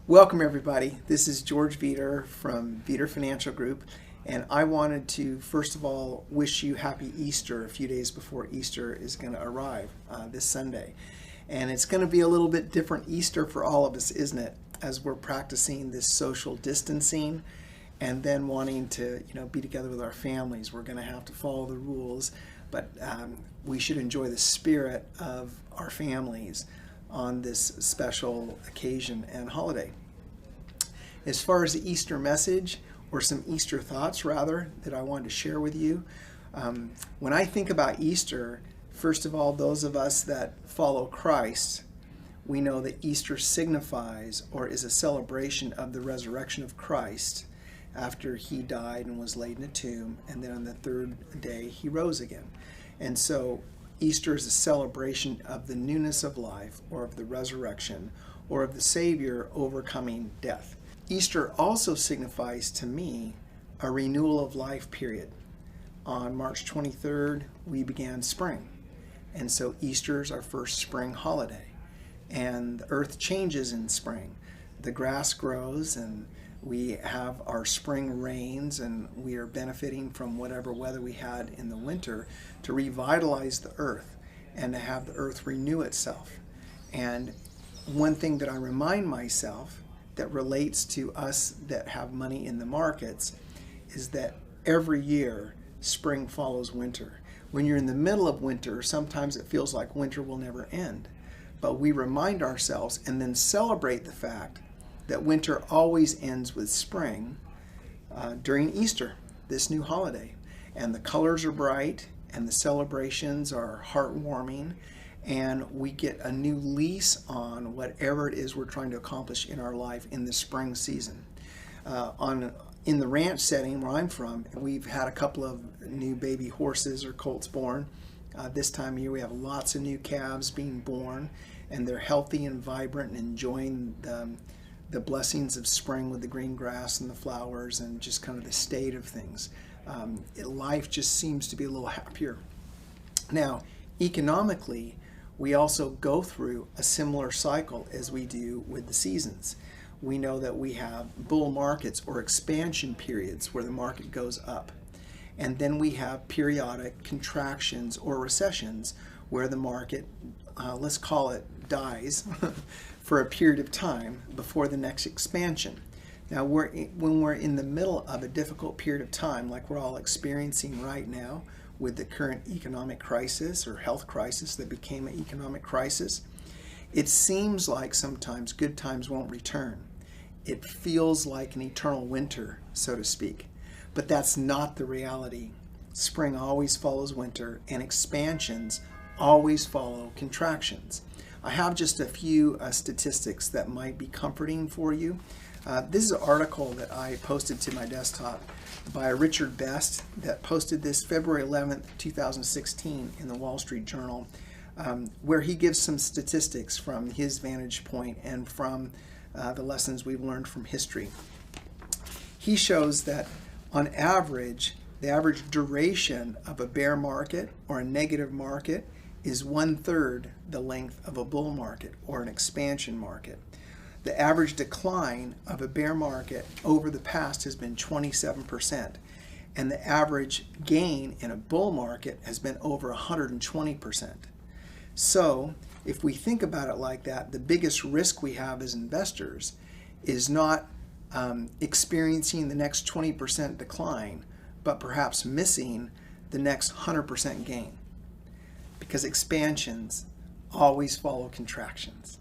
Welcome everybody. This is George Veter from Veter Financial Group, and I wanted to first of all wish you happy Easter a few days before Easter is going to arrive this Sunday. And it's going to be a little bit different Easter for all of us, isn't it? As we're practicing this social distancing and then wanting to, be together with our families. We're going to have to follow the rules, but we should enjoy the spirit of our families on this special occasion and holiday. As far as the Easter message, or some Easter thoughts rather, that I wanted to share with you, when I think about Easter, first of all, those of us that follow Christ, we know that Easter signifies or is a celebration of the resurrection of Christ after he died and was laid in a tomb, and then on the third day he rose again. And so Easter is a celebration of the newness of life, or of the resurrection, or of the Savior overcoming death. Easter also signifies to me a renewal of life period. On March 23rd, we began spring. And so Easter is our first spring holiday. And the earth changes in spring. The grass grows and we have our spring rains, and we are benefiting from whatever weather we had in the winter to revitalize the earth and to have the earth renew itself. And one thing that I remind myself that relates to us that have money in the markets is that every year spring follows winter. When you're in the middle of winter, sometimes it feels like winter will never end. But we remind ourselves and then celebrate the fact that winter always ends with spring during Easter, this new holiday. And the colors are bright and the celebrations are heartwarming, and we get a new lease on whatever it is we're trying to accomplish in our life in the spring season. In the ranch setting where I'm from, we've had a couple of new baby horses or colts born. This time of year we have lots of new calves being born, and they're healthy and vibrant and enjoying the blessings of spring with the green grass and the flowers and just kind of the state of things. Life just seems to be a little happier. Now, economically, we also go through a similar cycle as we do with the seasons. We know that we have bull markets or expansion periods where the market goes up. And then we have periodic contractions or recessions where the market, let's call it, dies for a period of time before the next expansion. Now, when we're in the middle of a difficult period of time, like we're all experiencing right now with the current economic crisis or health crisis that became an economic crisis, it seems like sometimes good times won't return. It feels like an eternal winter, so to speak. But that's not the reality. Spring always follows winter, and expansions always follow contractions. I have just a few statistics that might be comforting for you. This is an article that I posted to my desktop by Richard Best that posted this February 11th, 2016 in the Wall Street Journal, where he gives some statistics from his vantage point and from the lessons we've learned from history. He shows that on average, the average duration of a bear market or a negative market is 1/3 the length of a bull market or an expansion market. The average decline of a bear market over the past has been 27%, and the average gain in a bull market has been over 120%. So, if we think about it like that, the biggest risk we have as investors is not experiencing the next 20% decline, but perhaps missing the next 100% gain. Because expansions always follow contractions.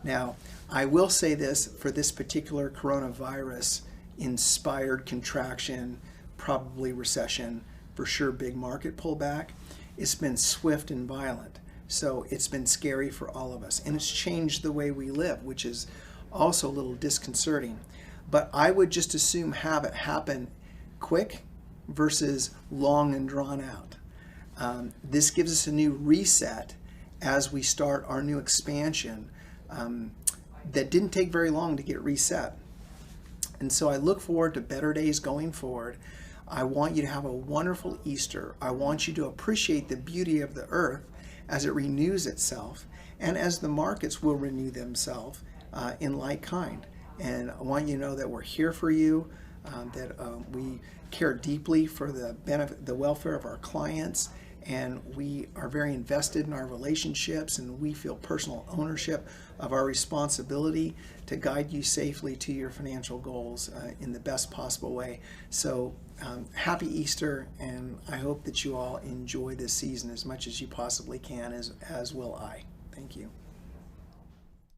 Now, I will say this for this particular coronavirus inspired contraction, probably recession, for sure big market pullback, it's been swift and violent. So it's been scary for all of us. And it's changed the way we live, which is also a little disconcerting. But I would just assume have it happen quick versus long and drawn out. This gives us a new reset as we start our new expansion that didn't take very long to get reset. And so I look forward to better days going forward. I want you to have a wonderful Easter. I want you to appreciate the beauty of the earth as it renews itself and as the markets will renew themselves in like kind. And I want you to know that we're here for you, that we care deeply for the benefit, the welfare of our clients, and we are very invested in our relationships, and we feel personal ownership of our responsibility to guide you safely to your financial goals in the best possible way. So happy Easter, and I hope that you all enjoy this season as much as you possibly can, as will I. Thank you.